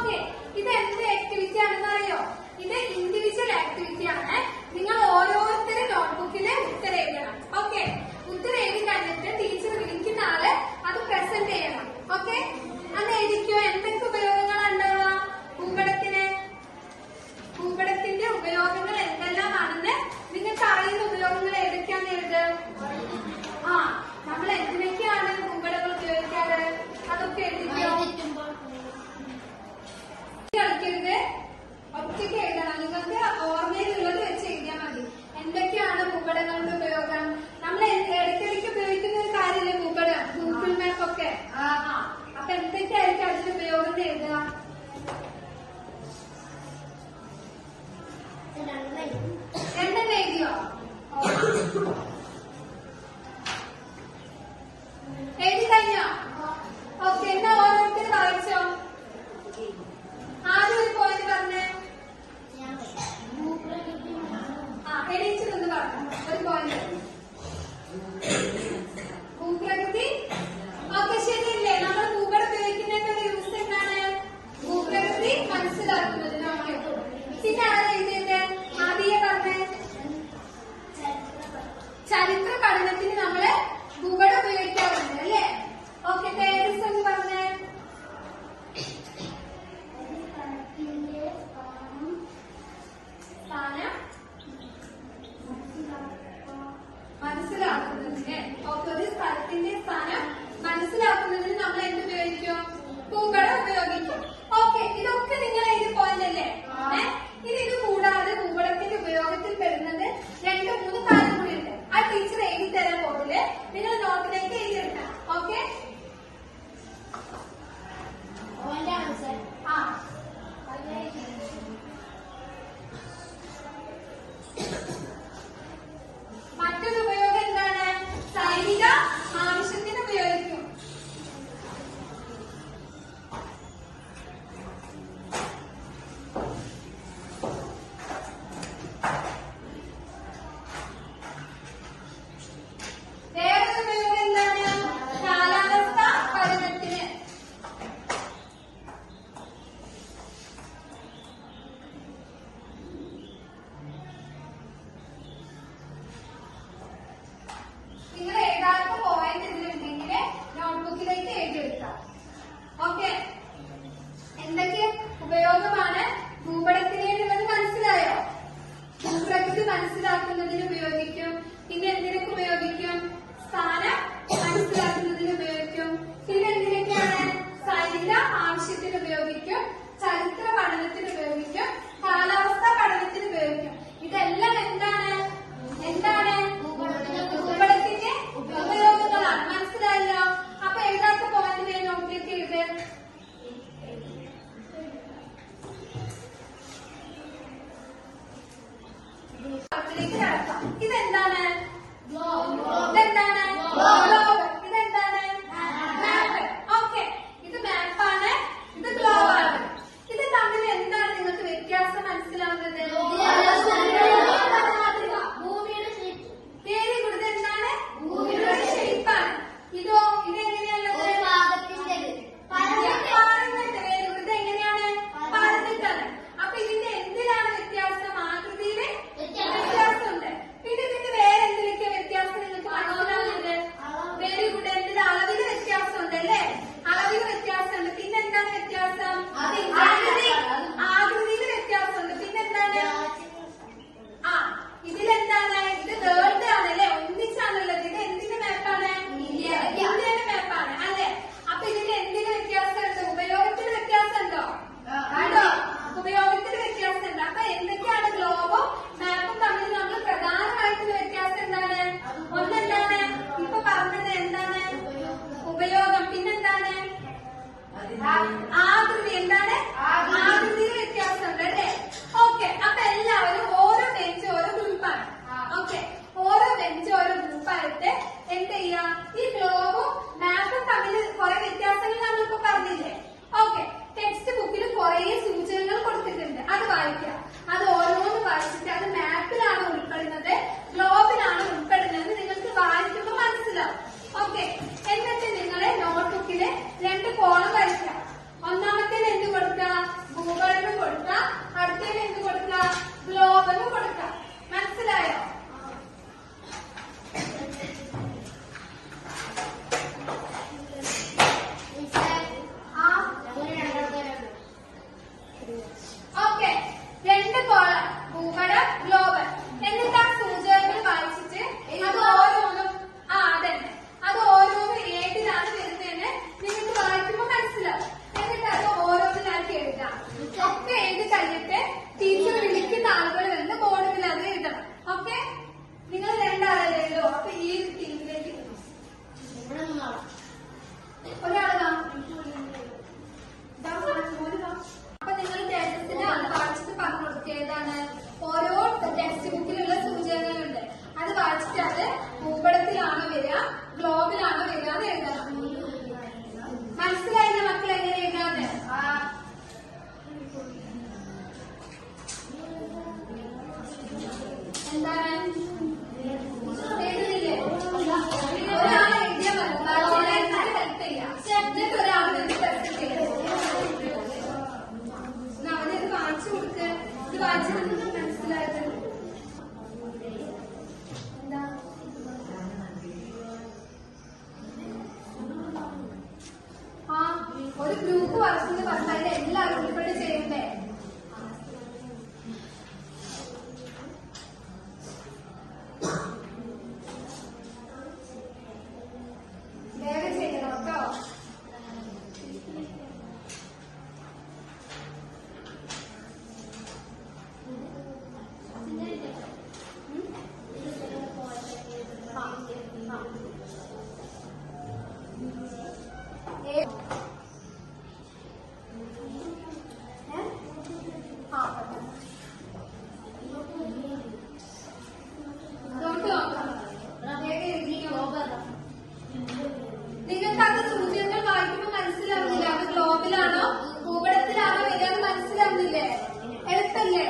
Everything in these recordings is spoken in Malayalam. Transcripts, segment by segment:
ഓക്കെ, ഇത് എന്ത് ആക്ടിവിറ്റി ആണെന്ന് അറിയോ? ഇത് ഇൻഡിവിജ്വൽ ആക്ടിവിറ്റി ആണ്. നിങ്ങൾ ഓരോരുത്തരും നോട്ട്ബുക്കില് ഉത്തരം എഴുതണം. ഓക്കെ, ഉത്തരം എഴുതി കഴിഞ്ഞിട്ട് ടീച്ചർ വിളിക്കുന്ന ആള് അത് പ്രസന്റ് ചെയ്യണം. ഓക്കെ, അന്ന് എഴുതിക്കോ. എന്തൊക്കെ ഉപയോഗങ്ങളാണ് ഉണ്ടാവുക ഭൂപടത്തിന്? ഭൂപടത്തിന്റെ ഉപയോഗങ്ങൾ എന്തെല്ലാമാണെന്ന് നിങ്ങൾക്ക് അറിയുന്ന ഉപയോഗങ്ങൾ ഏതൊക്കെയാന്ന് എഴുതുക. നമ്മൾ എന്തിനൊക്കെയാണ് ഭൂപടങ്ങൾ ഉപയോഗിക്കാറ് അതൊക്കെ എഴുതിക്കോ. കളിക്കരുത്, ഒറ്റയ്ക്ക് എഴുതണം. നിങ്ങൾക്ക് ഓർമ്മയിലുള്ളത് വെച്ച് എഴുതിയാൽ മതി. എന്തൊക്കെയാണ് ഭൂപടങ്ങളുടെ ഉപയോഗം? നമ്മൾ ഇടയ്ക്കിടയ്ക്ക് ഉപയോഗിക്കുന്ന ഒരു കാര്യമില്ലേ ഭൂപടം, ഗൂഗിൾ മാപ്പ് ഒക്കെ. അപ്പൊ എന്തൊക്കെയായിരിക്കും അതിന്റെ ഉപയോഗം എഴുതുക? രണ്ടെണ്ണം എഴുതിയോ? എഴുതി കഴിഞ്ഞോ? ഓക്കെ, എന്നാ ഓരോരുത്തർ വായിച്ചോ. ആദ്യം ഒരു പോയിന്റ് പറഞ്ഞേ. എണീച്ചു നിന്ന് പറഞ്ഞു ഒരു പോയിന്റ്. ഭൂപ്രകൃതി. ഓക്കെ, ശരിയല്ലേ? നമ്മൾ ഭൂപടം ഉപയോഗിക്കുന്നതിന്റെ ഒരു യൂസ് എന്താണ്? ഭൂപ്രകൃതി മനസ്സിലാക്കുന്നതിന്. ഓക്കെ, പിന്നെ ആരാ എഴുതിയത്? ആദ്യം പറഞ്ഞേ. ചരിത്ര പഠനത്തിന് നമ്മള് ഭൂപടം ഉപയോഗിക്കാറുണ്ട് അല്ലേ? ഓക്കെ, തേജസ് എന്ന് പറഞ്ഞേ. മനസ്സിലാക്കുന്നതിന്. ഓക്കെ, ഒരു സ്ഥലത്തിന്റെ സ്ഥാനം മനസ്സിലാക്കുന്നതിന് നമ്മൾ എന്തുപയോഗിക്കും? ഭൂപടം ഉപയോഗിക്കും. ഓക്കെ, ഇതൊക്കെ നിങ്ങൾ എഴുതി പോയിന്റല്ലേ? ഇനി ഇത് കൂടാതെ ഭൂപടത്തിന്റെ ഉപയോഗത്തിൽ പെടുന്നത് 2-3 കാര്യം കൂടി ഉണ്ട്. ആ ടീച്ചർ എഴുതി തരാൻ പോകില്ലേ, നിങ്ങൾ നോട്ടിലേക്ക് എഴുതിയെടുക്കണം. ഓക്കെ, മറ്റൊരു ഉപയോഗം എന്താണ്? സൈനിക ആവശ്യത്തിന് ഉപയോഗിക്കും. വേറൊരു ഉപയോഗം എന്താണ്? കാലാവസ്ഥ പഠനത്തിന്. നിങ്ങൾ ഏതാണ്ട് പോയിന്റ് ഇതിലുണ്ടെങ്കിൽ നോട്ട്ബുക്കിലേക്ക് എഴുതിയെടുക്കാം. ഓക്കെ, എന്തൊക്കെ ഉപയോഗമാണ് ഭൂപടത്തിനുള്ളത് മനസ്സിലായോ? ഭൂപ്രകൃതി മനസ്സിലാക്കുന്നതിന് ഉപയോഗിക്കും. പിന്നെ എന്തിനൊക്കെ ഉപയോഗിക്കും? സ്ഥാനം മനസ്സിലാക്കുന്നതിന് ഉപയോഗിക്കും. പിന്നെ എന്തിനൊക്കെയാണ്? സൈനിക ആവശ്യത്തിന് ഉപയോഗിക്കും, ചരിത്ര പഠനത്തിന് ഉപയോഗിക്കും, കാലാവസ്ഥ പഠനത്തിന് ഉപയോഗിക്കും. ഇതെല്ലാം എന്താണ്? ഭൂപടത്തിന്റെ ഉപയോഗങ്ങളാണ്. മനസ്സിലായല്ലോ? അപ്പൊ എഴുതാത്ത പോയിന്റിനെ നോക്കിയിട്ട് എഴുത്. ഇതെന്താണ്? ഇതെന്താണ്? ഗ്ലോബ്. ഇതെന്താണ്? മാപ്പ്. ഓക്കെ, ഇത് മാപ്പാണ്, ഇത് ഗ്ലോബാണ്. ഇത് തമ്മിൽ എന്താണ് നിങ്ങൾക്ക് വ്യത്യാസം മനസ്സിലാവുന്നത്? Very good. എന്താണ്? ഭൂമിയുടെ ഷേപ്പാണ്. ഇതോ? ഇതെങ്ങനെയുള്ളത്? Very good. ഇതെങ്ങനെയാണ്? പറഞ്ഞിട്ടാണ്. അപ്പൊ ഇതിന്റെ എന്തിനാണ് വ്യത്യാസം? ആകൃതിയില് വ്യത്യാസമുണ്ട്. പിന്നെ ഇതിന്റെ വേറെ എന്തിനൊക്കെ വ്യത്യാസം നിങ്ങൾക്ക് മനസ്സിലാവുന്നുണ്ട്? Very good. എന്തിന്റെ അളവില് വ്യത്യാസമുണ്ട് അല്ലേ? അളവില് വ്യത്യാസമുണ്ട്. പിന്നെ എന്താണ് വ്യത്യാസം? ആകൃതിയില് വ്യത്യാസമുണ്ട്. പിന്നെന്താണ്? ഇതിലെന്താണ്? ഇത് വേൾഡ് ആണല്ലേ, ഒന്നിച്ചാണുള്ളത്. ഇത് എന്തിന്റെ മാപ്പാണ്? ഇന്ത്യയുടെ മാപ്പാണ് അല്ലെ? അപ്പൊ ഇതിന് എന്തിന് വ്യത്യാസമുണ്ട്? ഉപയോഗത്തിന് വ്യത്യാസമുണ്ടോ? ഉണ്ടോ? ഉപയോഗത്തിന് വ്യത്യാസമുണ്ട്. അപ്പൊ എന്തൊക്കെയാണ് ഗ്ലോബും മാപ്പും തമ്മിൽ നമ്മൾ പ്രധാനമായിട്ടുള്ള വ്യത്യാസം എന്താണ്? ഒന്നെന്താണ്? ഇപ്പൊ പറഞ്ഞത് എന്താണ്? ഉപയോഗം. പിന്നെന്താണ്? ആകൃതി. എന്താണ്? ആകൃതിയിൽ വ്യത്യാസമുണ്ട് അല്ലേ? ഓക്കെ, അപ്പൊ എല്ലാവരും ഓരോ ബെഞ്ച് ഓരോ ഗ്രൂപ്പാണ്. ഓക്കെ, ഓരോ ബെഞ്ച് ഓരോ ഗ്രൂപ്പായിട്ട് എന്ത് ചെയ്യാം? ഈ ഗ്ലോബും മാപ്പും തമ്മിൽ കുറെ വ്യത്യാസങ്ങൾ നമ്മളിപ്പോ പറഞ്ഞില്ലേ? ഓക്കെ, ടെക്സ്റ്റ് ബുക്കിൽ കുറെ സൂചനകൾ കൊടുത്തിട്ടുണ്ട്. അത് വായിക്കാം. അത് ഓരോന്ന് വായിച്ചിട്ട് അത് മാപ്പിലാണ് ഉൾപ്പെടുന്നത്, ഗ്ലോബിലാണ് ഉൾപ്പെടുന്നത് നിങ്ങൾക്ക് വായിക്കുമ്പോൾ മനസ്സിലാവും. ഓക്കെ, എന്നിട്ട് നിങ്ങളെ നോട്ട്ബുക്കില് 2 കോളം വരയ്ക്കാം. ഒന്നാമത്തേത് എന്ത് കൊടുക്കുക? എന്ന് പറഞ്ഞാൽ എല്ലാവരും ഉൾപ്പെടെ ചെയ്യണ്ടേ? വേഗം ചെയ്യണം കേട്ടോ. നിങ്ങൾക്കത് സൂചനകൾ വായിക്കുമ്പോൾ മനസ്സിലാവുന്നില്ല അത് ഗ്ലോബിലാണോ ഭൂപടത്തിലാണോ വരിക മനസ്സിലാവുന്നില്ലേ? എളുപ്പല്ലേ?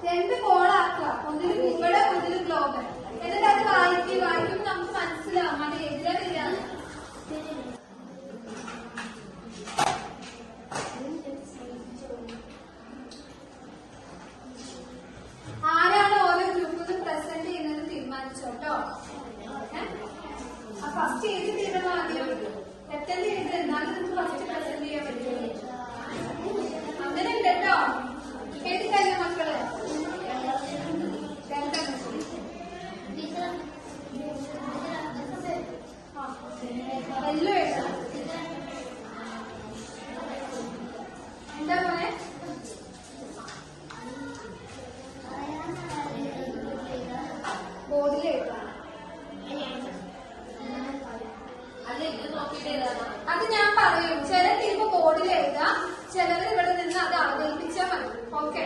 രണ്ട് കോളാക്കുക, ഒന്നിന് ഭൂപടം ഒന്നിന് ഗ്ലോബൽ. എന്നിട്ട് അത് വായിക്കുമ്പോൾ നമുക്ക് മനസ്സിലാവും അത് എതിരെ വരികയാണ്. ആരാണ് ഓരോ ഗ്രൂപ്പിലും പ്രസന്റ് ചെയ്യുന്നത് തീരുമാനിച്ചോട്ടോ. ഫസ്റ്റ് ഏത് തീരുമാനം ആദ്യം സെക്കൻഡ് എഴുതി എന്നാലും നമുക്ക് ഫസ്റ്റ് പ്രസന്റ് ചെയ്യാൻ പറ്റുള്ളൂ. അങ്ങനെ ഉണ്ട് കേട്ടോ. എഴുതിക്കല്ല മക്കള് എല്ലാം എഴുതാം. എന്താ പോലെ ബോർഡിൽ എഴുതാം. അത് ഞാൻ പറയും. ചില ടീം ബോർഡിൽ എഴുതാം, ചിലവർ ഇവിടെ നിന്ന് അത് അവതരിപ്പിച്ചാൽ മതി. ഓക്കെ,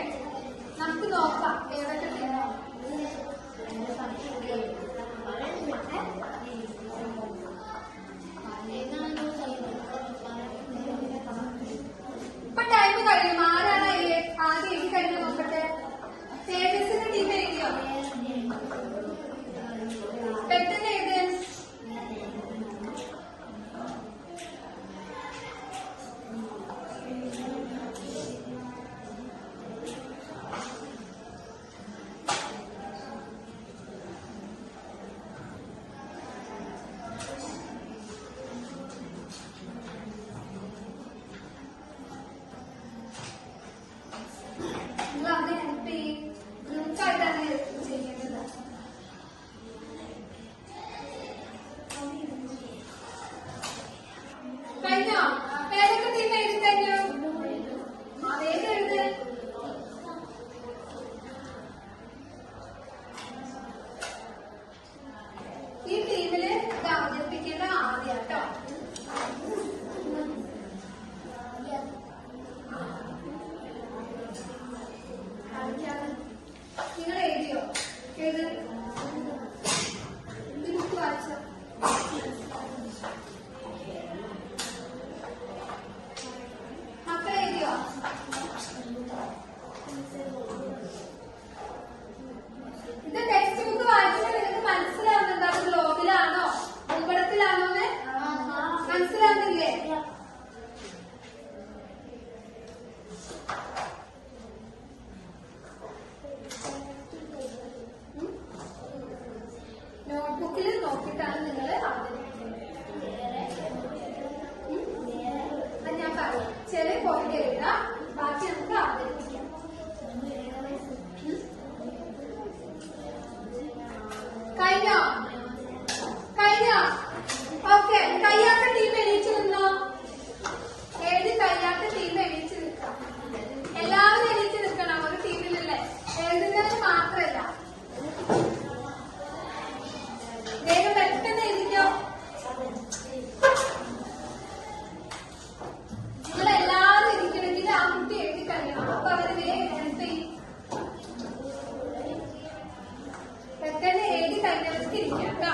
നമുക്ക് നോക്കാം ഏതൊക്കെ ടീമോ. ഇപ്പൊ ടൈം കഴിയും. ആരാണ് ആദ്യം എഴുതി കഴിഞ്ഞ് നോക്കട്ടെ. തേജസിന്റെ ടീം എഴുതിയോ? പെട്ടെന്ന് എഴുതി. നിങ്ങൾ അതിനെ ഹെൽപ്പ് ചെയ്യും. ഗ്രൂപ്പായിട്ടാണ് ചെയ്യേണ്ടത്. കഴിഞ്ഞോ? ഏതൊക്കെ ടീം എഴുതി കഴിഞ്ഞു? വേഗം എഴുത്. ഈ ടീമില് ഇത് അവതരിപ്പിക്കേണ്ട ആദ്യം കേട്ടോ. നിങ്ങൾ എഴുതിയോ? ഏത് ബുക്ക് വായിച്ചോ? മക്കൾ എഴുതിയോ? ഇത് ടെക്സ്റ്റ് ബുക്ക് വായിച്ചിട്ട് നിങ്ങൾക്ക് മനസ്സിലാവുന്നുണ്ടോ അത് ഗ്ലോബിലാണോ ഭൂപടത്തിലാണോ എന്ന് മനസ്സിലാവുന്നില്ലേ? നോട്ട്ബുക്കിൽ നോക്കിയിട്ടാണ് നിങ്ങൾ അത് ഞാൻ പറയും. ചെറിയ പോയിന്റ് എഴുതാം, ബാക്കി നമുക്ക് അവതരിപ്പിക്കാം. കഴിഞ്ഞോ? കഴിഞ്ഞോ? ഓക്കെ. കഴിയാത്ത ടീം എണീച്ചു നിന്നോ? എഴുതി കഴിയാത്ത ടീം എണീച്ചു നിൽക്കാം. എല്ലാവരും എണീച്ചു നിൽക്കണം. ഒരു ടീമിലല്ലേ എഴുതുന്നത് മാത്രല്ല. വേഗം പെട്ടെന്ന് എഴുതിക്കോ. നിങ്ങളെല്ലാവരും ഇരിക്കണമെങ്കിൽ ആ കുട്ടി എഴുതി കഴിയണം. അപ്പൊ അവര് വേഗം ഹെൽപ്പ് ചെയ്യും. പെട്ടെന്ന് എഴുതി കഴിഞ്ഞവർക്ക് ഇരിക്കാം കേട്ടോ.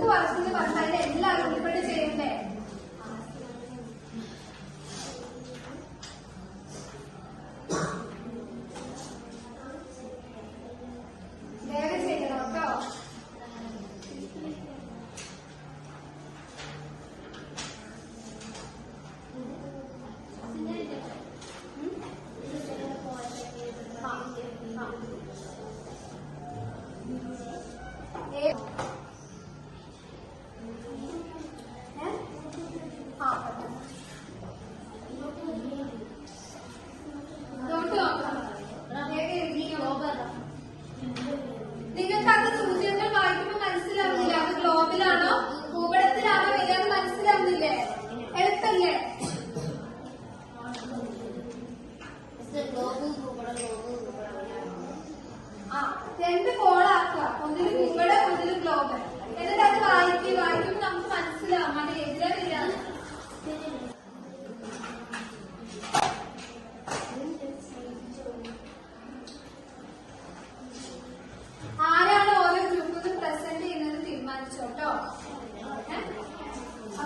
ഗ്രൂപ്പ് വർക്ക് എന്ന് പറഞ്ഞാൽ എല്ലാവരും ഉൾപ്പെടെ ചെയ്യണ്ടേ? വേഗം ചെയ്യണം കേട്ടോ. നിങ്ങൾക്കത് സൂചനകൾ വായിക്കുമ്പോൾ മനസ്സിലാവുന്നില്ല അത് ഗ്ലോബിലാണോ ഭൂപടത്തിലാണോ വരികയെന്ന് മനസ്സിലാവുന്നില്ലേ? എളുപ്പല്ലേ? രണ്ട് കോളാക്കുക, ഒന്നില് ഭൂപടം ഒന്നില് ഗ്ലോബൽ. എന്നിട്ട് അത് വായിക്കുമ്പോൾ നമുക്ക് മനസ്സിലാവും അത് എതിരെ വരികയാണ്. ആരാണ് ഓരോ ഗ്രൂപ്പിൽ പ്രസന്റ് ചെയ്യുന്നത് തീരുമാനിച്ചോട്ടോ.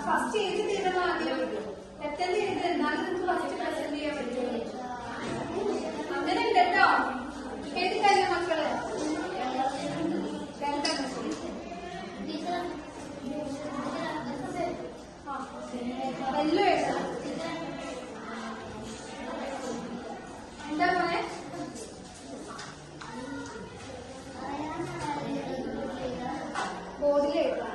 ഫസ്റ്റ് ഏത് തീരുമാനം ആദ്യം സെക്കൻഡ് ചെയ്ത് എന്നാലും നമുക്ക് ഫസ്റ്റ് പ്രസന്റ് ചെയ്യാൻ പറ്റുള്ളൂ. അങ്ങനെ ഉണ്ട് കേട്ടോ. ഏത് കഴിഞ്ഞ മക്കള്? എല്ലോ എഴുതാം. എന്താ പോലെ ബോർഡിൽ എഴുതാം.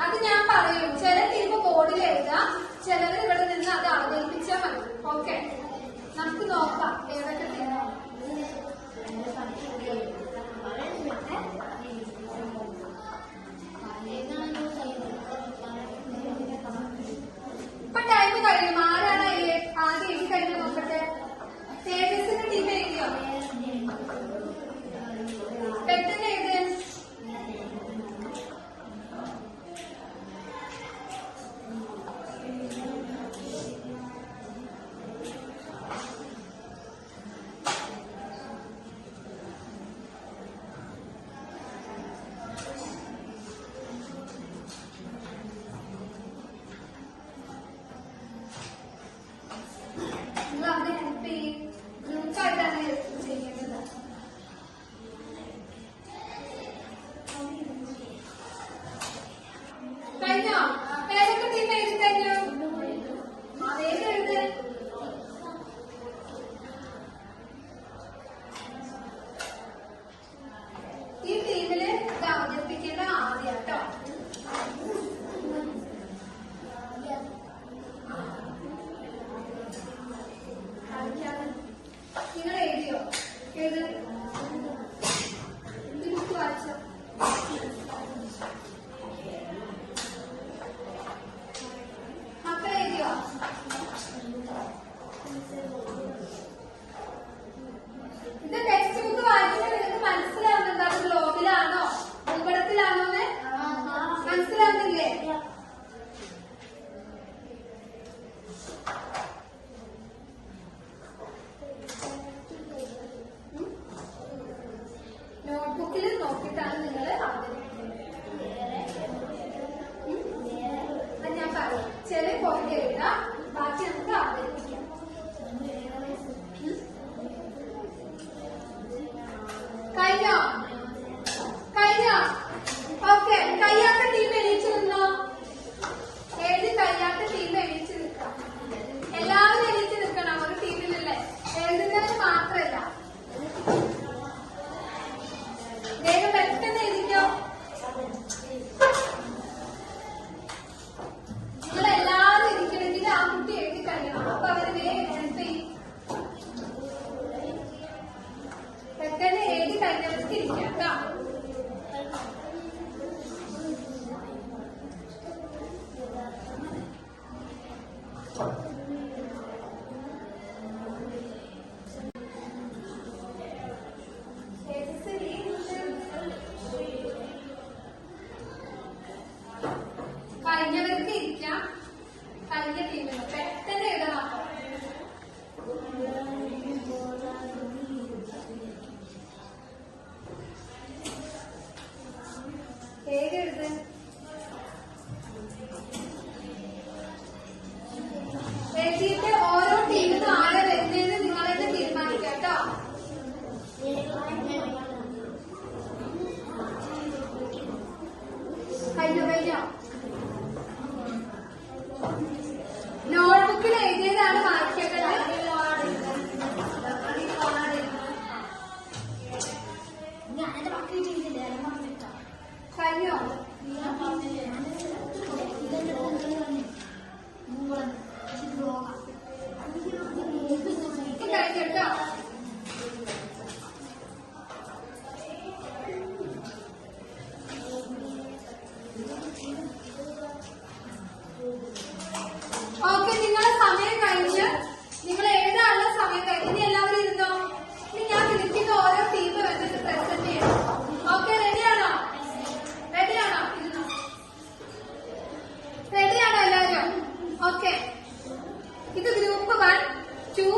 അത് ഞാൻ പറയും. ചില ടീം ബോർഡിൽ എഴുതാം, ചിലവർ ഇവിടെ നിന്ന് അത് അവതരിപ്പിച്ചാൽ മതി. ഓക്കെ, നമുക്ക് നോക്കാം ഏതൊക്കെ ടീമോ. ഇപ്പൊ ടൈം കഴിയും. ആരാണ് ആദ്യം എഴുതി കഴിഞ്ഞ നോക്കട്ടെ. തേജസിന്റെ ടീം എഴുതിയോ? പെട്ടെന്ന് എഴുതി. നിങ്ങൾ അവരെ ഹെൽപ്പ് ചെയ്യും. ഗ്രൂപ്പായിട്ടാണ് ചെയ്യേണ്ടത്. കഴിഞ്ഞോ? ഏതൊക്കെ ടീം എഴുതി കഴിഞ്ഞു? അതേത് എഴുത്. ഈ ടീമില് ഇത് അവതരിപ്പിക്കേണ്ട ആദ്യം കേട്ടോ. നിങ്ങൾ എഴുതിയോ? ഏത് ബുക്ക് വായിച്ചോ? മക്കൾ എഴുതിയോ? ഇത് ടെക്സ്റ്റ് ബുക്ക് വായിച്ചിട്ട് നിങ്ങൾക്ക് മനസ്സിലാവുന്നുണ്ടോ അത് ഗ്ലോബിലാണോ ഭൂപടത്തിലാണോ എന്ന് മനസ്സിലാവുന്നില്ലേ? നോട്ട്ബുക്കിൽ നോക്കിയിട്ടാണ് നിങ്ങൾ അത് ഞാൻ പറയും. ചെറിയ പോയിന്റ് എഴുതാം, ബാക്കി നമുക്ക് അവതരിപ്പിക്കാം. കഴിഞ്ഞോ? കഴിഞ്ഞോ? ഓക്കെ, കഴിയാത്ത ടീം എണീച്ചു നിന്നോ. എഴുതി കഴിയാത്ത ടീം എണീച്ചു നിൽക്കാം. എല്ലാവരും എണീച്ചു നിൽക്കണം. ഒരു ടീമിലല്ലേ എഴുതുന്നത് മാത്രല്ല. വേഗം പെട്ടെന്ന് എഴുതിക്കോ. നിങ്ങൾ എല്ലാവരും ഇരിക്കണമെങ്കിൽ ആ കുട്ടി എഴുതി കഴിയണം. അപ്പൊ അവര് വേഗം ഹെൽപ്പ് ചെയ്യും. പെട്ടെന്ന് എഴുതി കഴിഞ്ഞവർക്ക് ഇരിക്കാം കേട്ടോ. എഴുതിയിട്ട് ഓരോ ടീമിനും ആരെ വരുന്നതെന്ന് നിങ്ങൾ തന്നെ തീരുമാനിക്കാം കേട്ടോ. കഴിഞ്ഞോ നോട്ട്ബുക്കിൽ എഴുതിയതാണ് വായിക്കേണ്ടത്. കഴിഞ്ഞോ? കഴിഞ്ഞോ? ഓക്കെ, നിങ്ങളെ സമയം കഴിഞ്ഞ് നിങ്ങൾ എഴുതാനുള്ള സമയം കഴിഞ്ഞ് ഇനി എല്ലാവരും ഇരുന്നോ. ഇനി ഞാൻ വിളിക്കുന്ന ഓരോ ടീം വെച്ചിട്ട് പ്രസന്റ് ചെയ്യണം. ഓക്കെ, റെഡിയാണോ? റെഡിയാണോ? ഇരുന്നോ. റെഡിയാണോ എല്ലാവരും? ഓക്കെ, ഇത് ഗ്രൂപ്പ് 1, 2,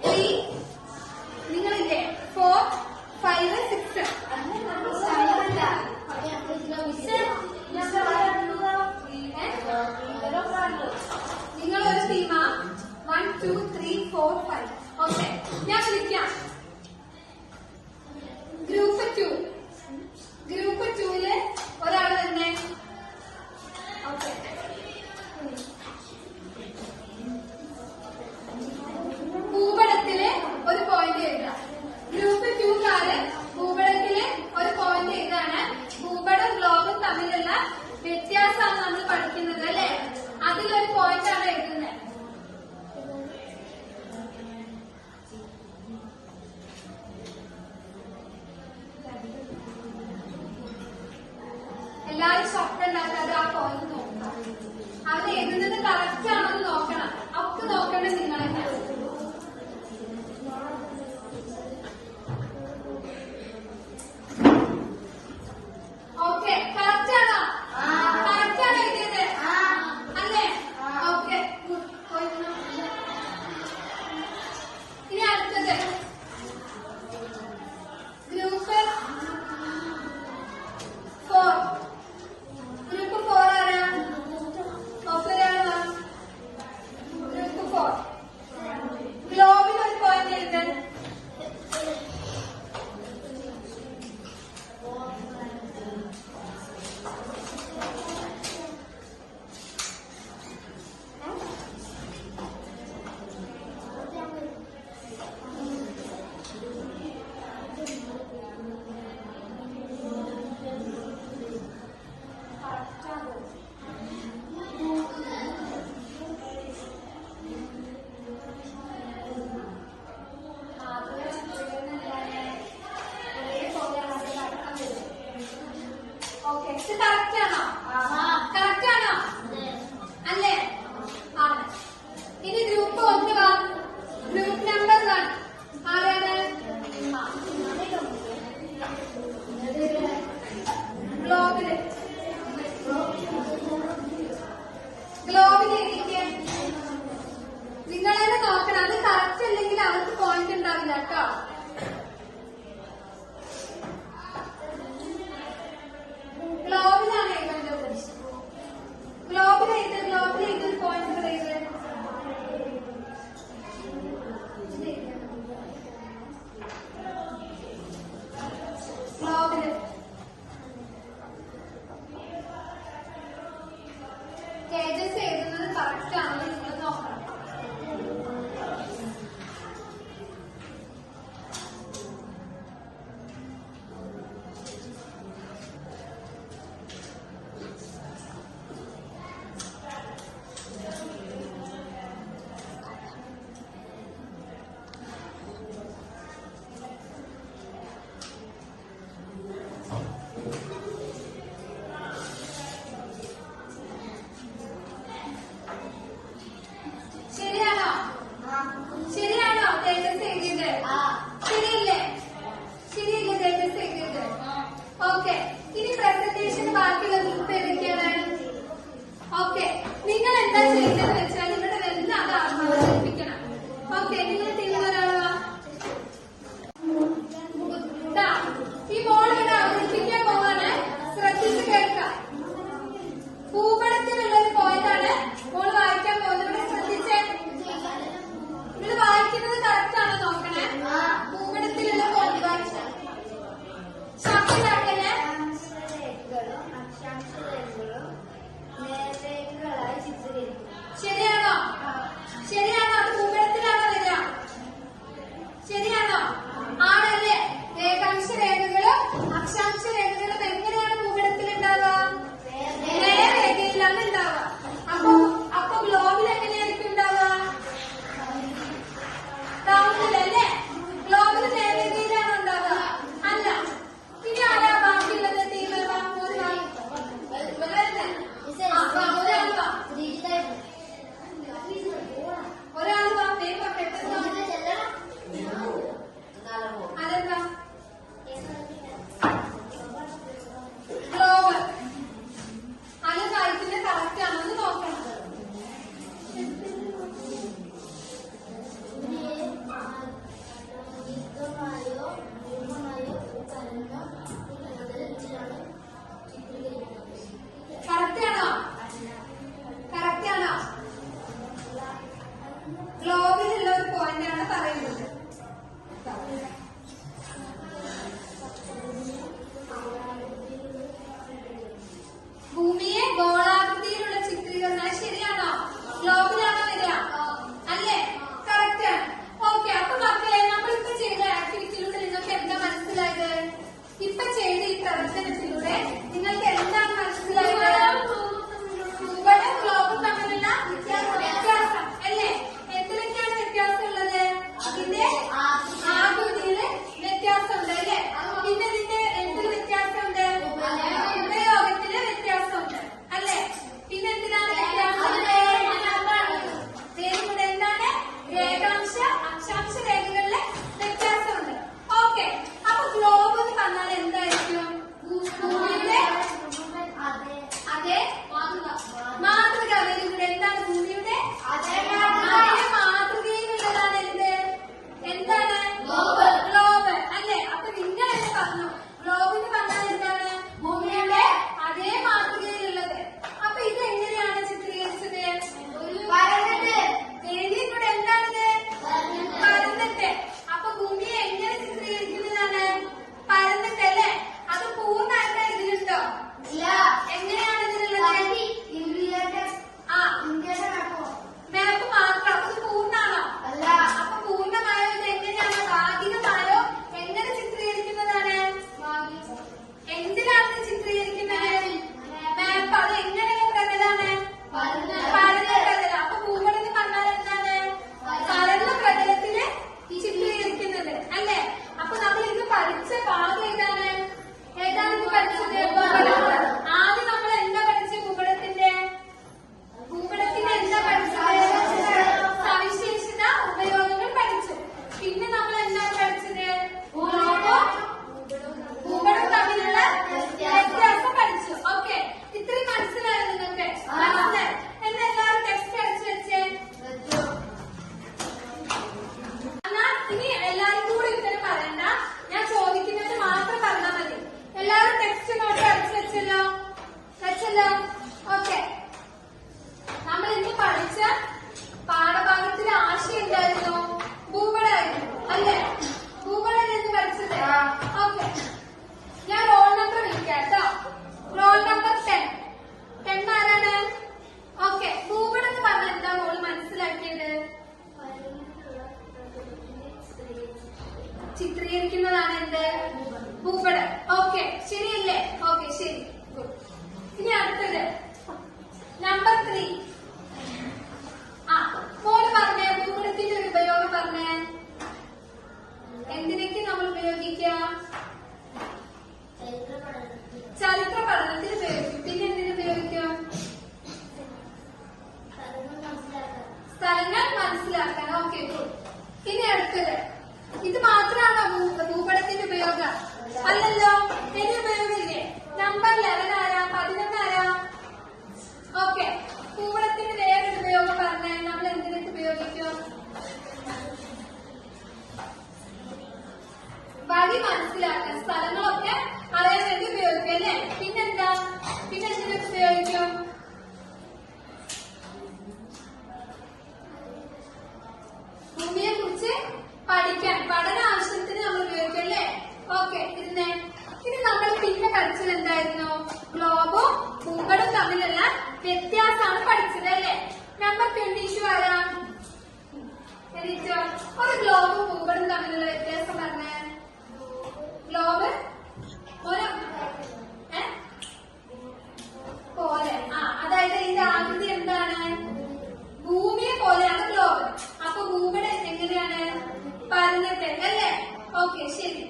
3 നിങ്ങളില്ലേ 4, 5, 6. നിങ്ങൾ ഒരു ടീമാ 1, 2, 3, 4, 5. ഓക്കെ, ഞാൻ വിളിക്കാം. ഗ്രൂപ്പ് 2, ഗ്രൂപ്പ് 2ല് ഒരാൾ തന്നെ. ഓക്കെ, ഭൂപടത്തില് ഒരു പോയിന്റ് എഴുതാം. ഗ്രൂപ്പ് 2കാര് ഭൂപടത്തില് ഒരു പോയിന്റ് എഴുതാണ്. ഭൂപടം ഗ്ലോബും തമ്മിലുള്ള വ്യത്യാസമാണ് നമ്മൾ പഠിക്കുന്നത് അല്ലെ. അതിലൊരു പോയിന്റ് ആണ് എഴുതുന്നത്. എല്ലാരും ശബ്ദം ഉണ്ടാക്കാതെ ആ പോയിന്റ് നോക്കണം. അവർ എഴുതുന്നത് കറക്റ്റ് ആണെന്ന് നോക്കണം. ഒക്കെ നോക്കേണ്ടത് നിങ്ങൾ തന്നെ. ഓക്കെ, കറക്റ്റ് ആണോ? കറക്റ്റ് ആണോ എഴുതിയത്? അല്ലേ? ഓക്കെ, ഇനി അടുത്തത് ഗ്രൂപ്പ് 4. ഗ്രൂപ്പ് 4 ആരാ? ഒരാളാ? ഗ്രൂപ്പ് 4 ഗ്ലോബിൽ ഒരു പോയിന്റ് എഴുതാൻ. ഓക്കെ, ഇത് കറക്റ്റ് ആണോ? കറക്റ്റ് ആണോ? അല്ലേ? ആണ്. ഇനി ഗ്രൂപ്പ് 1 വാ. ഗ്രൂപ്പ് നമ്പർ 1 ആരാണ്? ഗ്ലോബില്. ഗ്ലോബില് എനിക്ക് നിങ്ങൾ തന്നെ നോക്കണം. അത് കറക്റ്റ് അല്ലെങ്കിൽ അവർക്ക് പോയിന്റ് ഉണ്ടാവില്ല കേട്ടോ. ഗ്ലോബിലാണ് എഴുതേണ്ടത്. ഗ്ലോബിൽ എഴുതൊരു പോയിന്റ് എഴുത്. ഗ്ലോബില് തേജസ് എഴുതുന്നത് കറക്റ്റ് ആണെന്ന് നിങ്ങൾ നോക്കണം. ശരിയാണോ തേജസ് എഴുതിയത്? ശരിയല്ലേ? ശരിയല്ലേ തേജസ് എഴുതിയത്? ഓക്കെ, ഇനി പ്രസന്റേഷന് ബാക്കിയുള്ള ഗ്രൂപ്പ് ഏതൊക്കെയാണ്? ഓക്കെ, നിങ്ങൾ എന്താ ചെയ്തതെന്ന് വെച്ചാൽ ഇവിടെ വരുന്ന അത് അവതരിപ്പിക്കണം. ഓക്കെ, നിങ്ങൾ ടീമിൽ ഒരാളാ. ഈ ബോൾ ഇവിടെ അവതരിപ്പിക്കാൻ പോവാണ്. ശ്രദ്ധിച്ച് കേൾക്കാം. ഭൂപടത്തിലുള്ള ഒരു പോയിന്റ് ആണ് ബോൾ വായിക്കാൻ പോകുന്നത്. ഇവിടെ ശ്രദ്ധിച്ചേ. അല്ലേ? ഭൂപടം എന്ന് പഠിച്ചത്. ഓക്കെ, ഞാൻ റോൾ നമ്പർ വിളിക്കാം കേട്ടോ. Roll number 10. 10 ആരാണ്? ഓക്കെ, ഭൂപടം എന്ന് പറഞ്ഞാൽ എന്താ മോള് മനസ്സിലാക്കിയത്? ചിത്രീകരിക്കുന്നതാണ് എന്ത്? ഭൂപടം. ഓക്കെ, ശരിയല്ലേ? ഓക്കെ, ശരി. ഇനി അടുത്തത് നമ്പർ 3. മോള് പറഞ്ഞേ, ഭൂപടത്തിന്റെ ഒരു ഉപയോഗം പറഞ്ഞേ. എന്തിനൊക്കെ നമ്മൾ ഉപയോഗിക്കുക? ചരിത്ര പഠനത്തിന് ഉപയോഗിക്കും. പിന്നെ എന്തിനു ഉപയോഗിക്കും? സ്ഥലങ്ങൾ മനസ്സിലാക്കാൻ. Okay, good. ഇനി അടുത്തത്, ഇത് മാത്രമാണോ ഭൂപടത്തിന്റെ ഉപയോഗം? അല്ലല്ലോ, ഇനി ഉപയോഗമില്ലേ? നമ്പർ 11 ആരാ? 11 ആരാ? ഓക്കെ, ഭൂപടത്തിന്റെ വേറൊരു ഉപയോഗം പറഞ്ഞേ. നമ്മൾ എന്തിനൊക്കെ ഉപയോഗിക്കും? വഴി മനസ്സിലാക്കാൻ, സ്ഥലങ്ങളൊക്കെ അറിയാൻ വേണ്ടി ഉപയോഗിക്കും അല്ലേ? പിന്നെന്താ? പിന്നെ എന്തിനൊക്കെ ഉപയോഗിക്കും? ഭൂമിയെ കുറിച്ച് പഠിക്കാൻ, പഠന ആവശ്യത്തിന് നമ്മൾ ഉപയോഗിക്കും അല്ലേ? ഓക്കെ, ഇരുന്നേ. ഇനി നമ്മൾ പിന്നെ പഠിച്ചത് എന്തായിരുന്നു? ഗ്ലോബും ഭൂപടവും തമ്മിലുള്ള വ്യത്യാസമാണ് പഠിച്ചത് അല്ലേ? നമ്പർ 20 ആരാ? ഒരു ഗ്ലോബും ഭൂപടവും തമ്മിലുള്ള വ്യത്യാസം പറഞ്ഞേ. ഗ്ലോബ് പോലെ, അതായത് ഇതിന്റെ ആകൃതി എന്താണ്? ഭൂമിയെ പോലെയാണ് ഗ്ലോബ്. അപ്പൊ ഭൂപടം എങ്ങനെയാണ്? പരന്നിട്ട് അല്ലേ? ഓക്കെ, ശരി.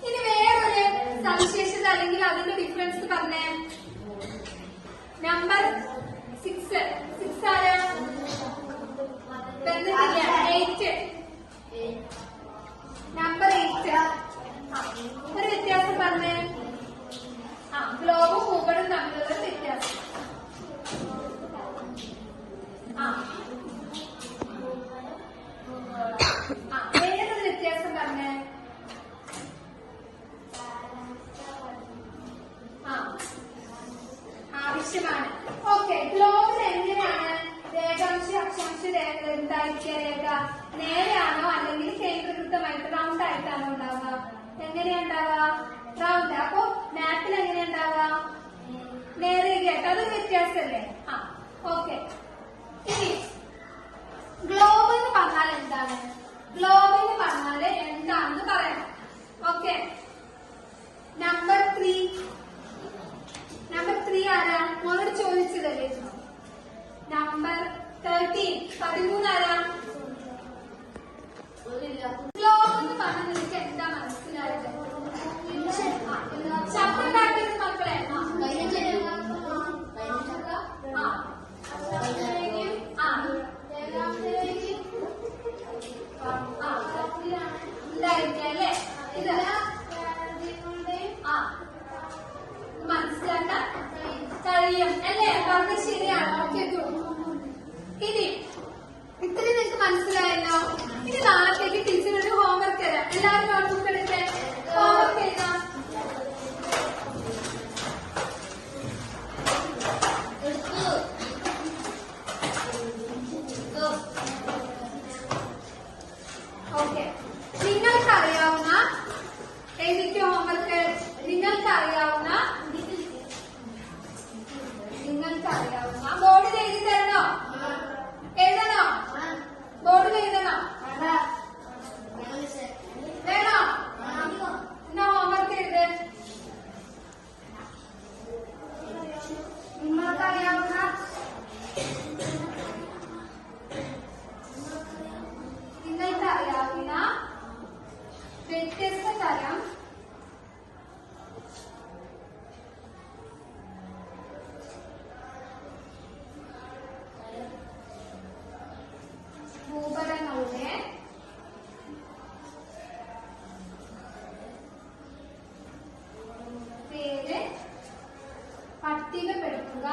ഇനി വേറൊരു സവിശേഷത അല്ലെങ്കിൽ അതിന്റെ ഡിഫറൻസ് പറഞ്ഞേ. നമ്പർ 6. 6 ആരാ? 8. നമ്പർ 8. ഒരു വ്യത്യാസം പറഞ്ഞേ. ഗ്ലോബും ഭൂപടവും തമ്മിലുള്ള വ്യത്യാസം. വേറൊരു വ്യത്യാസം പറഞ്ഞേ. ആവശ്യമാണ്. ഓക്കെ, ഗ്ലോബിൽ എങ്ങനെയാണ് രേഖാംശ അക്ഷാംശ രേഖ എന്തായിരിക്കുക? രേഖ നേരെയാണോ അല്ലെങ്കിൽ കേന്ദ്രീകൃതമായിട്ട് റൗണ്ട് ആയിട്ടാണോ ഉണ്ടാവുക? എങ്ങനെയാ ഉണ്ടാവുക? റൗണ്ട്. അപ്പൊ മാപ്പിൽ എങ്ങനെയാ ഉണ്ടാവുക? നേരേഖയായിട്ട്. അതൊരു വ്യത്യാസമല്ലേ? ഓക്കെ. ഇനി ഗ്ലോബ് എന്ന് പറഞ്ഞാൽ എന്താണ്? ഗ്ലോബ് എന്ന് പറഞ്ഞാല് എന്താണെന്ന് പറയണം. Okay, number 3. നമ്പർ 3 ആരാ? മോളോട് ചോദിച്ചതല്ലേ? നമ്പർ 13. 13 ആരാ? ഗ്ലോബ് എന്ന് പറഞ്ഞാൽ നിങ്ങൾക്ക് എന്താ മനസ്സിലായത്? ശബ്ദം ഉണ്ടാക്കിയത് മക്കളെ. ഉണ്ടായിരിക്കുക അല്ലേ? ഇത് മനസ്സിലാക്കാൻ കഴിയും അല്ലേ? പറഞ്ഞത് ശരിയാണ്. Okay, good. ഇനി ഇത്രയും നിങ്ങൾക്ക് മനസ്സിലായല്ലോ. ഇനി നാളത്തേക്ക് ടീച്ചർ ഒരു ഹോംവർക്ക് തരാം. എല്ലാവരും നോട്ട്ബുക്ക് എടുത്ത് ഹോംവർക്ക് എഴുതാം. ഓക്കെ, നിങ്ങൾക്കറിയാവുന്ന എഴുതിക്കോ ഹോംവർക്ക്. നിങ്ങൾക്കറിയാവുന്ന ബോർഡിൽ എഴുതി തരണോ? എഴുതണോ? ബോർഡിൽ എഴുതണോ? വേണോ? എന്നാ ഹോംവർക്ക് എഴുത്. നിങ്ങൾക്കറിയാവുന്ന വ്യത്യസ്ത തരം ഭൂപടങ്ങളുടെ പേര് പട്ടികപ്പെടുത്തുക.